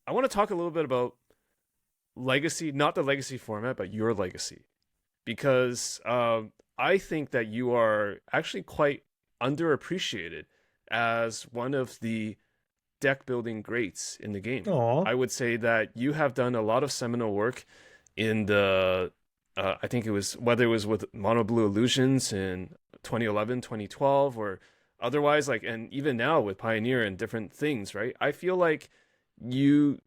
I want to talk a little bit about legacy, not the legacy format, but your legacy, because I think that you are actually quite underappreciated as one of the deck building greats in the game. Aw. I would say that you have done a lot of seminal work in the I think it was whether it was with Mono Blue Illusions in 2011, 2012, or otherwise, like, and even now with Pioneer and different things, right? I feel like you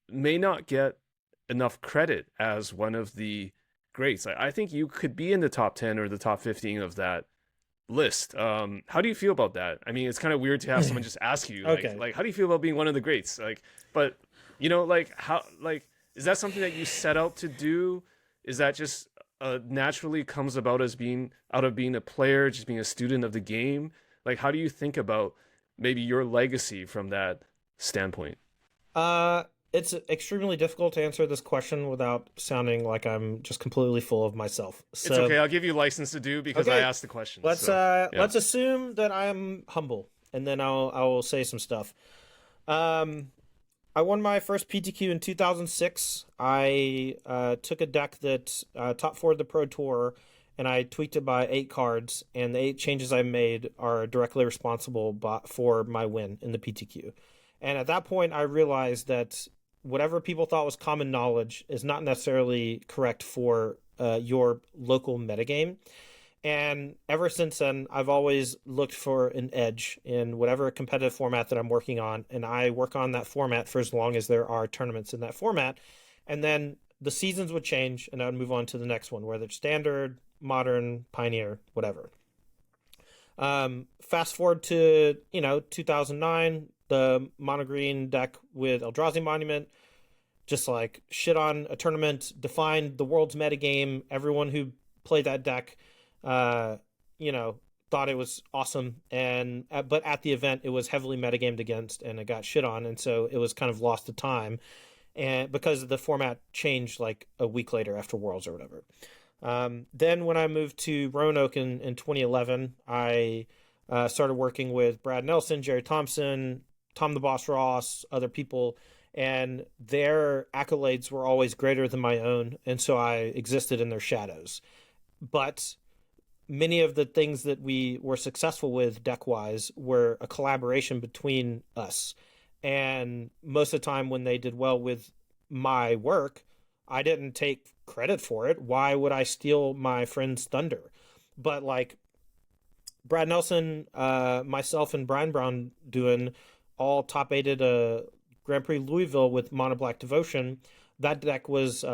may not get enough credit as one of the greats. I think you could be in the top 10 or the top 15 of that list. How do you feel about that? I mean, it's kind of weird to have someone just ask you, Okay. how do you feel about being one of the greats? Like, but like how, like, is that something that you set out to do? Is that just naturally comes about as being out of being a player, just being a student of the game? Like, how do you think about maybe your legacy from that standpoint? Uh, it's extremely difficult to answer this question without sounding like I'm just completely full of myself. It's So, okay. I'll give you license to do because I okay, asked the question. let's So, uh yeah. let's assume that I am humble, and then I will say some stuff. Um, I won my first PTQ in 2006. I took a deck that top four of the Pro Tour, and I tweaked it by 8 cards. And the 8 changes I made are directly responsible for my win in the PTQ. And at that point, I realized that whatever people thought was common knowledge is not necessarily correct for your local metagame. And ever since then, I've always looked for an edge in whatever competitive format that I'm working on. And I work on that format for as long as there are tournaments in that format. And then the seasons would change and I would move on to the next one, whether it's standard, modern, pioneer, whatever. Fast forward to, 2009, the mono green deck with Eldrazi Monument, just like shit on a tournament, defined the world's metagame. Everyone who played that deck uh, you know, thought it was awesome, and but at the event it was heavily metagamed against, and it got shit on, and so it was kind of lost to time, and because the format changed like a week later after Worlds or whatever. Then when I moved to Roanoke in 2011, I started working with Brad Nelson, Jerry Thompson, Tom the Boss Ross, other people, and their accolades were always greater than my own, and so I existed in their shadows. But many of the things that we were successful with deck wise were a collaboration between us. And most of the time when they did well with my work, I didn't take credit for it. Why would I steal my friend's thunder? But like Brad Nelson, myself, and Brian Brown doing all top eighted Grand Prix Louisville with Mono Black Devotion. That deck was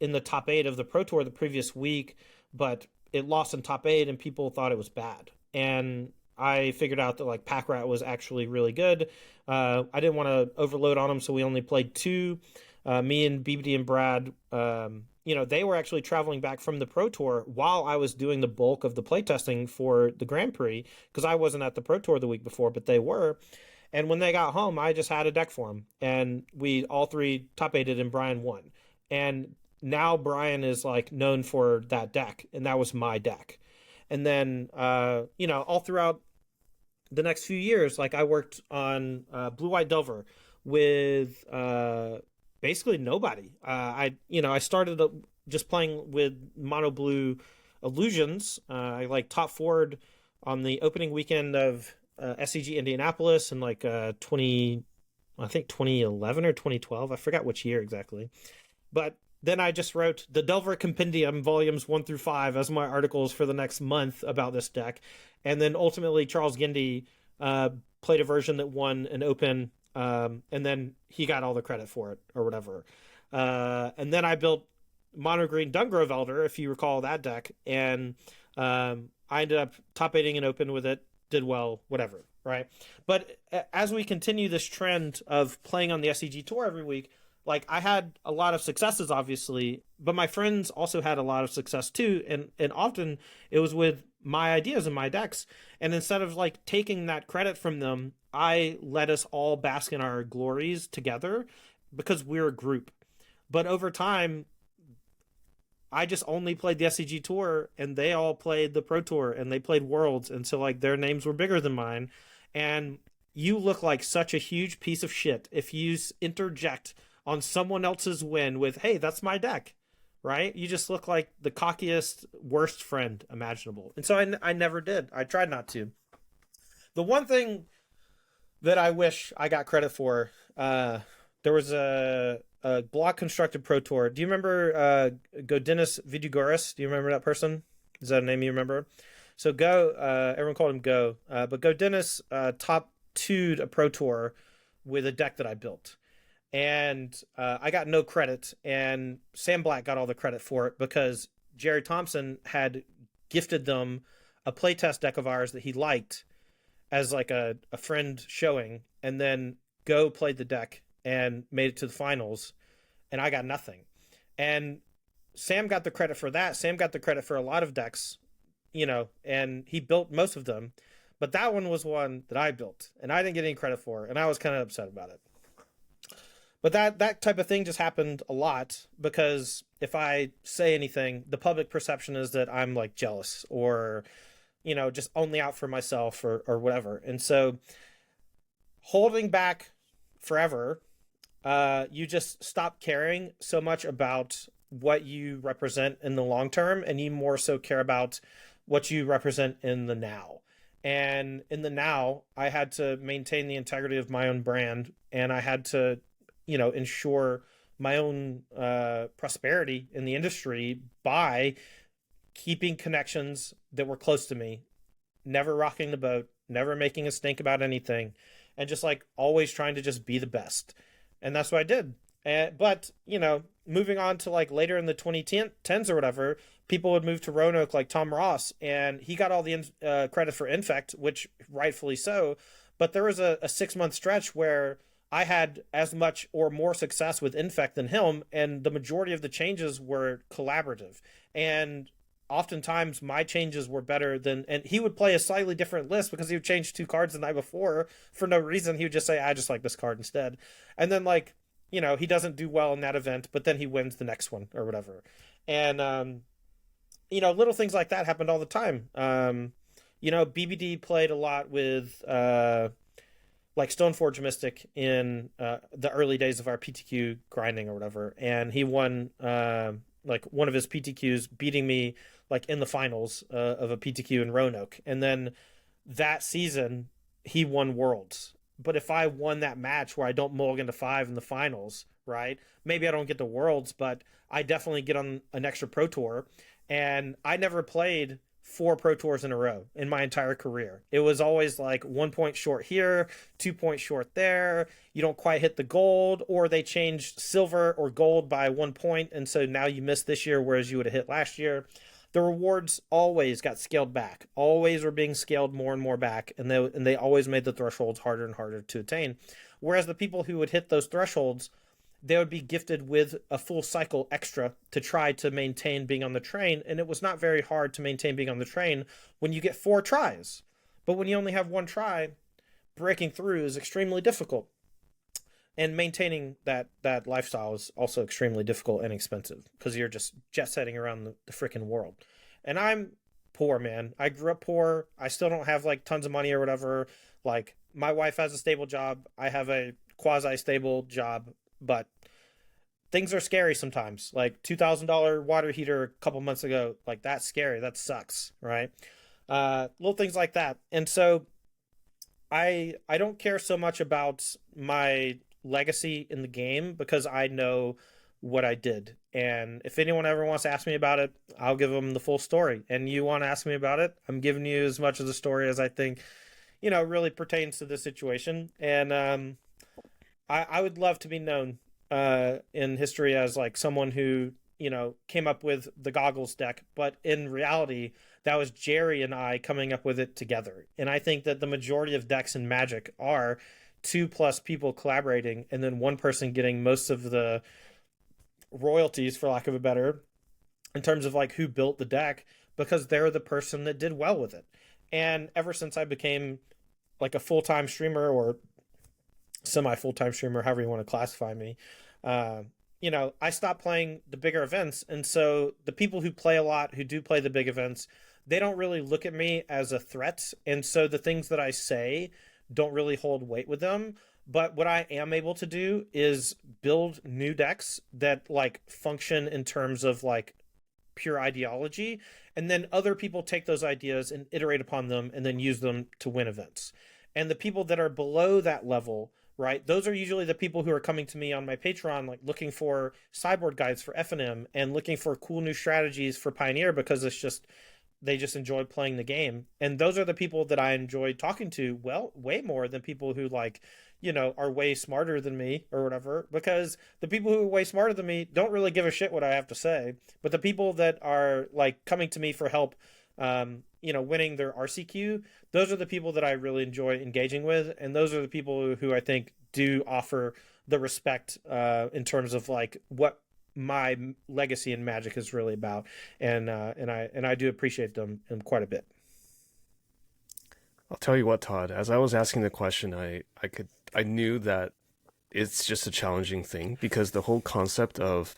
in the top eight of the Pro Tour the previous week, but it lost in top eight and people thought it was bad. And I figured out that like Pack Rat was actually really good. I didn't want to overload on them, so we only played two. Me and BBD and Brad, they were actually traveling back from the Pro Tour while I was doing the bulk of the playtesting for the Grand Prix because I wasn't at the Pro Tour the week before, but they were. And when they got home, I just had a deck for them, and we all three top eighted, and Brian won. And now Brian is like known for that deck, and that was my deck. And then all throughout the next few years, like I worked on Blue White Delver with basically nobody. I started just playing with Mono Blue Illusions. I like top forward on the opening weekend of SCG Indianapolis in like 2011 or 2012. I forgot which year exactly. But then I just wrote the Delver Compendium volumes 1 through 5 as my articles for the next month about this deck. And then ultimately Charles Gindy played a version that won an open, and then he got all the credit for it or whatever. And then I built Mono Green Dungrove Elder, if you recall that deck, and I ended up top eighting an open with it, did well, whatever, right? But as we continue this trend of playing on the SCG Tour every week, like I had a lot of successes, obviously, but my friends also had a lot of success too, and often it was with my ideas and my decks. And instead of like taking that credit from them, I let us all bask in our glories together because we're a group. But over time, I just only played the SCG Tour, and they all played the Pro Tour, and they played Worlds, and so like their names were bigger than mine, and you look like such a huge piece of shit if you interject on someone else's win with, hey, that's my deck, right? You just look like the cockiest, worst friend imaginable. And so I never did. I tried not to. The one thing that I wish I got credit for, there was a block constructed Pro Tour. Do you remember Godinis Vidugoris? Do you remember that person? Is that a name you remember? So Go, everyone called him Go, but Godinis top two'd a Pro Tour with a deck that I built. And I got no credit, and Sam Black got all the credit for it because Jerry Thompson had gifted them a playtest deck of ours that he liked as like a friend showing, and then Go played the deck and made it to the finals, and I got nothing. And Sam got the credit for that. Sam got the credit for a lot of decks, and he built most of them. But that one was one that I built, and I didn't get any credit for, and I was kind of upset about it. But that type of thing just happened a lot because if I say anything, the public perception is that I'm like jealous or, just only out for myself or whatever. And so holding back forever, you just stop caring so much about what you represent in the long term, and you more so care about what you represent in the now. And in the now, I had to maintain the integrity of my own brand, and I had to ensure my own prosperity in the industry by keeping connections that were close to me, never rocking the boat, never making a stink about anything, and just like always trying to just be the best. And that's what I did. But, moving on to like later in the 2010s or whatever, people would move to Roanoke like Tom Ross, and he got all the credit for Infect, which rightfully so. But there was a 6-month stretch where I had as much or more success with Infect than him, and the majority of the changes were collaborative. And oftentimes my changes were better than, and he would play a slightly different list because he would change 2 cards the night before for no reason. He would just say, I just like this card instead. And then he doesn't do well in that event, but then he wins the next one or whatever. And, little things like that happened all the time. BBD played a lot with, like Stoneforge Mystic in the early days of our PTQ grinding or whatever, and he won like one of his PTQs, beating me like in the finals of a PTQ in Roanoke. And then that season he won Worlds. But if I won that match where I don't mulligan to 5 in the finals, right, maybe I don't get to Worlds, but I definitely get on an extra Pro Tour. And I never played 4 Pro Tours in a row in my entire career. It was always like 1 point short here, 2 points short there. You don't quite hit the gold, or they changed silver or gold by 1 point, and so now you missed this year, whereas you would have hit last year. The rewards always got scaled back, always were being scaled more and more back, and they always made the thresholds harder and harder to attain. Whereas the people who would hit those thresholds, they would be gifted with a full cycle extra to try to maintain being on the train. And it was not very hard to maintain being on the train when you get 4 tries. But when you only have 1 try, breaking through is extremely difficult. And maintaining that lifestyle is also extremely difficult and expensive because you're just jet setting around the freaking world. And I'm poor, man. I grew up poor. I still don't have like tons of money or whatever. Like my wife has a stable job. I have a quasi-stable job. But things are scary sometimes. Like $2,000 water heater a couple months ago, like that's scary. That sucks, right? Little things like that. And so I don't care so much about my legacy in the game because I know what I did. And if anyone ever wants to ask me about it, I'll give them the full story. And you want to ask me about it, I'm giving you as much of the story as I think, really pertains to this situation. And I would love to be known in history as like someone who, came up with the goggles deck, but in reality, that was Jerry and I coming up with it together. And I think that the majority of decks in Magic are 2+ people collaborating and then one person getting most of the royalties, for lack of a better, in terms of like who built the deck, because they're the person that did well with it. And ever since I became like a full-time streamer or semi-full-time streamer, however you want to classify me, I stopped playing the bigger events. And so the people who play a lot, who do play the big events, they don't really look at me as a threat. And so the things that I say don't really hold weight with them. But what I am able to do is build new decks that like function in terms of like pure ideology, and then other people take those ideas and iterate upon them and then use them to win events. And the people that are below that level, right, those are usually the people who are coming to me on my Patreon, like looking for sideboard guides for FNM and looking for cool new strategies for Pioneer, because it's just they just enjoy playing the game. And those are the people that I enjoy talking to, well, way more than people who like, are way smarter than me or whatever, because the people who are way smarter than me don't really give a shit what I have to say. But the people that are like coming to me for help, winning their RCQ, those are the people that I really enjoy engaging with. And those are the people who I think do offer the respect in terms of like what my legacy in Magic is really about, and I do appreciate them quite a bit. I'll tell you what, Todd, as I was asking the question, I knew that it's just a challenging thing because the whole concept of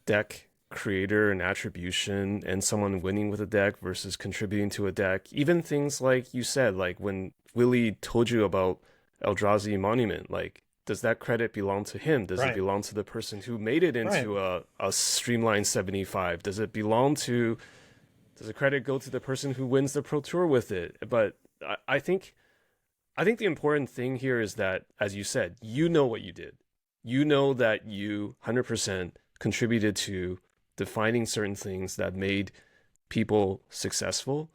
deck creator and attribution and someone winning with a deck versus contributing to a deck, even things like you said, like when Willie told you about Eldrazi Monument, like does that credit belong to him? Does it Right. belong to the person who made it Right. into a streamlined 75? Does it belong to, does the credit go to the person who wins the Pro Tour with it? But I think the important thing here is that, as you said, you know what you did. You know that you 100% contributed to defining certain things that made people successful.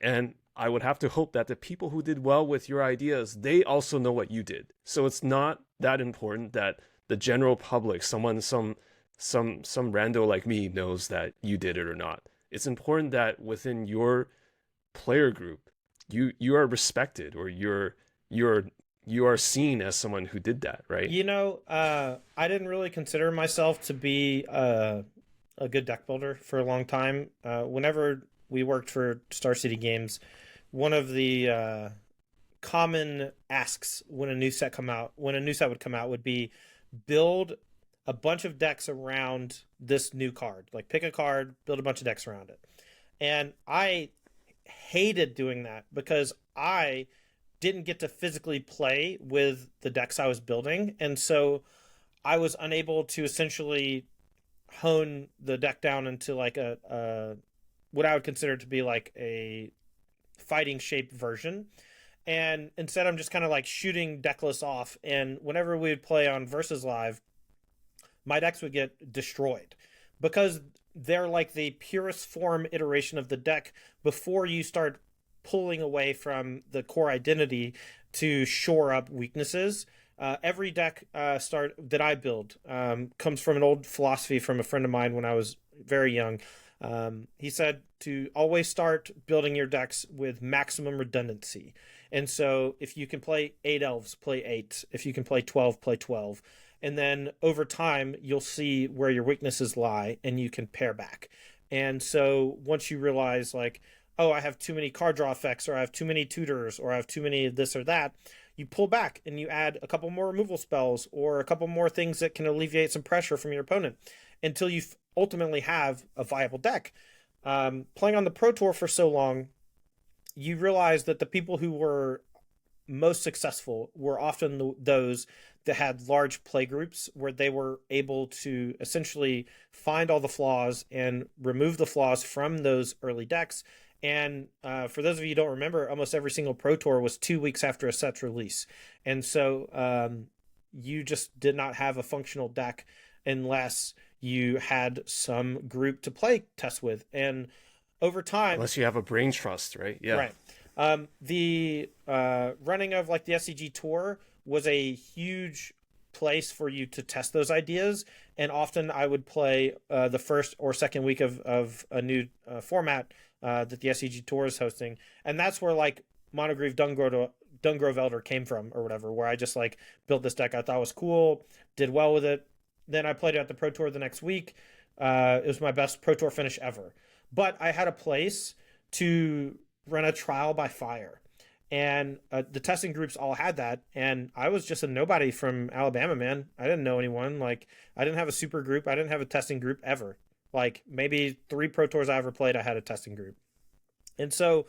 And I would have to hope that the people who did well with your ideas, they also know what you did. So it's not that important that the general public, some rando like me knows that you did it or not. It's important that within your player group, you are respected, or you're you are seen as someone who did that, right? I didn't really consider myself to be a good deck builder for a long time. Whenever we worked for Star City Games, one of the common asks when a new set would come out, would be build a bunch of decks around this new card. Like pick a card, build a bunch of decks around it. And I hated doing that because I didn't get to physically play with the decks I was building. And so I was unable to essentially hone the deck down into like a what I would consider to be like a fighting shaped version. And instead, I'm just kind of like shooting deck lists off. And whenever we would play on Versus Live, my decks would get destroyed because they're like the purest form iteration of the deck before you start pulling away from the core identity to shore up weaknesses. Every deck start that I build comes from an old philosophy from a friend of mine when I was very young. He said to always start building your decks with maximum redundancy. And so if you can play 8 elves, play 8. If you can play 12, play 12. And then over time, you'll see where your weaknesses lie and you can pare back. And so once you realize, like, oh, I have too many card draw effects, or I have too many tutors, or I have too many of this or that, you pull back and you add a couple more removal spells or a couple more things that can alleviate some pressure from your opponent until you ultimately have a viable deck. Playing on the Pro Tour for so long, you realize that the people who were most successful were often those that had large play groups where they were able to essentially find all the flaws and remove the flaws from those early decks. And for those of you who don't remember, almost every single Pro Tour was 2 weeks after a set's release. And so you just did not have a functional deck unless you had some group to play test with. And over time, Unless you have a brain trust, right? Yeah. right. The running of like the SCG tour was a huge place for you to test those ideas. And often I would play the first or second week of a new format that the SCG tour is hosting. And that's where like Monogrieve Dungrove Elder came from or whatever, where I just like built this deck I thought was cool, did well with it. Then I played it at the Pro Tour the next week. It was my best Pro Tour finish ever. But I had a place to run a trial by fire. And the testing groups all had that. And I was just a nobody from Alabama, man. I didn't know anyone. Like, I didn't have a super group. I didn't have a testing group ever. Like, maybe 3 Pro Tours I ever played, I had a testing group. And so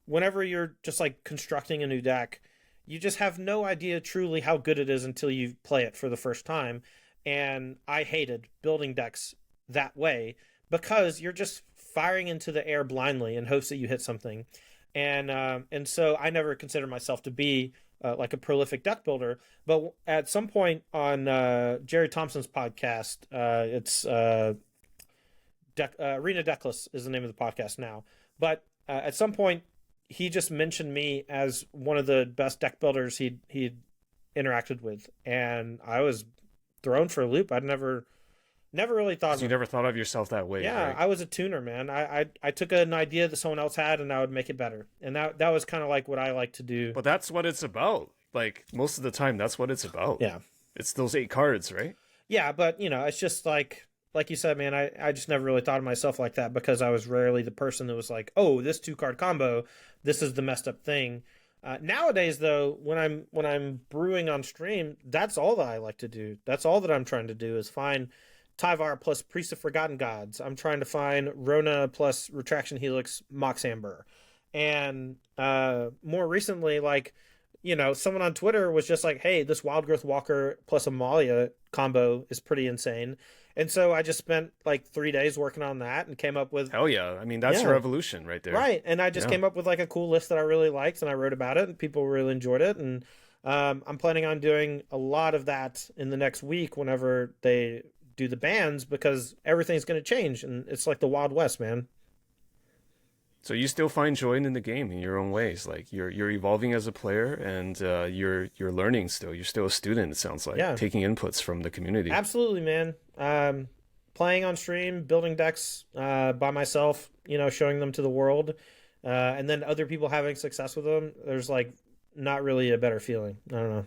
whenever you're just like constructing a new deck, you just have no idea truly how good it is until you play it for the first time. And I hated building decks that way because you're just firing into the air blindly in hopes that you hit something. And so I never considered myself to be like a prolific deck builder. But at some point on Jerry Thompson's podcast, it's Arena Deckless is the name of the podcast now. But at some point, he just mentioned me as one of the best deck builders he'd interacted with, and I was thrown for a loop. I'd never really thought. You never thought of yourself that way. Yeah, right? I was a tuner, man. I took an idea that someone else had, and I would make it better, and that was kind of like what I like to do. But that's what it's about. Like most of the time, that's what it's about. Yeah, it's those 8 cards, right? Yeah, but it's just like you said, man, I just never really thought of myself like that because I was rarely the person that was like, oh, this 2-card combo, this is the messed up thing. Nowadays, though, when I'm brewing on stream, that's all that I like to do. That's all that I'm trying to do is find Tyvar plus Priest of Forgotten Gods. I'm trying to find Rona plus Retraction Helix Mox Amber. And more recently, someone on Twitter was just like, hey, this Wild Growth Walker plus Amalia combo is pretty insane. And so I just spent like 3 days working on that and came up with... Hell yeah. I mean, that's your evolution right there. Right. And I just came up with like a cool list that I really liked, and I wrote about it, and people really enjoyed it. And I'm planning on doing a lot of that in the next week whenever they do the bans, because everything's going to change. And it's like the Wild West, man. So you still find joy in the game in your own ways. Like you're evolving as a player, and you're learning still. You're still a student, it sounds like. Taking inputs from the community. Absolutely, man. Playing on stream, building decks by myself, showing them to the world, and then other people having success with them. There's like not really a better feeling. I don't know.